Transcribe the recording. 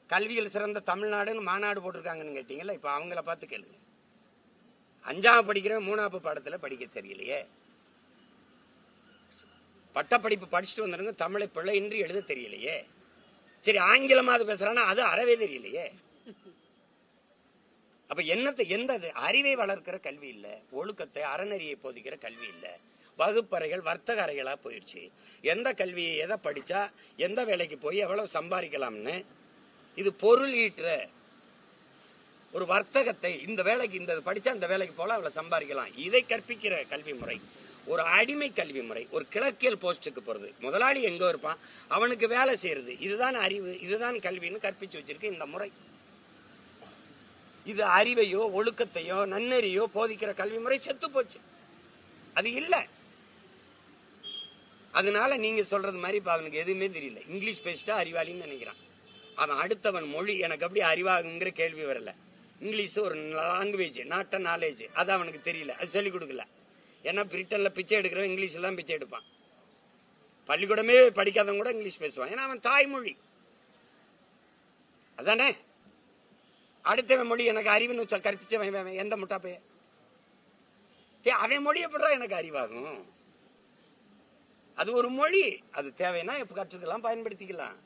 கல்வியில் சிறந்த தமிழ்நாடுன்னு மாநாடு போட்டிருக்காங்கன்னு கேட்டீங்கல்ல, இப்ப அவங்கள பார்த்து கேளுங்க. 5ஆம் படிக்கிற 3ஆம் பாடத்துல படிக்க தெரியலையே. பட்டப்படிப்பு படிச்சுட்டு வந்துருங்க, தமிழை பிள்ளையின்றி எழுத தெரியலையே. சரி, ஆங்கிலமாவது பேசுறானா அது அறவே தெரியலையே. அப்ப எந்த அறிவை வளர்க்கிற கல்வி இல்ல, ஒழுக்கத்தை அறநெறியை போதிக்கிற கல்வி இல்ல, வகுப்பறைகள் வர்த்தக அறைகளா போயிடுச்சு. எந்த கல்வியை எதை படிச்சா எந்த வேலைக்கு போய் எவ்வளவு சம்பாதிக்கலாம்னு, இது பொருள் ஈட்டுற ஒரு வர்த்தகத்தை, இந்த வேலைக்கு இந்த படிச்சா இந்த வேலைக்கு போல அவ்வளவு சம்பாதிக்கலாம், இதை கற்பிக்கிற கல்வி முறை ஒரு அடிமை கல்வி முறை. ஒரு கிளர்க்கியல் போஸ்டுக்கு போறது, முதலாளி எங்க இருப்பான் அவனுக்கு வேலை செய்யறது, இதுதான் அறிவு, இதுதான் கல்வின்னு கற்பிச்சு வச்சிருக்கு இந்த முறை. இது அறிவையோ ஒழுக்கத்தையோ நன்னெறியோ போதிக்கிற கல்வி முறை செத்து போச்சு, அது இல்ல. அதனால நீங்க சொல்றது மாதிரி இப்ப அவனுக்கு எதுவுமே தெரியல. இங்கிலீஷ் பேசிட்டா அறிவாளின்னு நினைக்கிறான். அவன் அடுத்தவன் மொழி எனக்கு அப்படி அறிவாகுங்கிற கேள்வி வரல. இங்கிலீஷ் ஒரு லாங்குவேஜ், நாட் அ நாலேஜ், அது அவனுக்கு தெரியல, அது சொல்லிக் கொடுக்கல. ஏன்னா பிரிட்டன்ல பிச்சை எடுக்கிறவன் இங்கிலீஷ்ல தான் பிச்சை எடுப்பான். பள்ளிக்கூடமே படிக்காதவன் கூட இங்கிலீஷ் பேசுவான், ஏன்னா அவன் தாய்மொழி அதானே. அடுத்தவன் மொழி எனக்கு அறிவுன்னு கற்பிச்சவன் எந்த முட்டாப்பைய, அவன் மொழி எப்படா எனக்கு அறிவாகும்? அது ஒரு மொழி, அது தேவைன்னா எப்ப கற்றுக்கலாம், பயன்படுத்திக்கலாம்.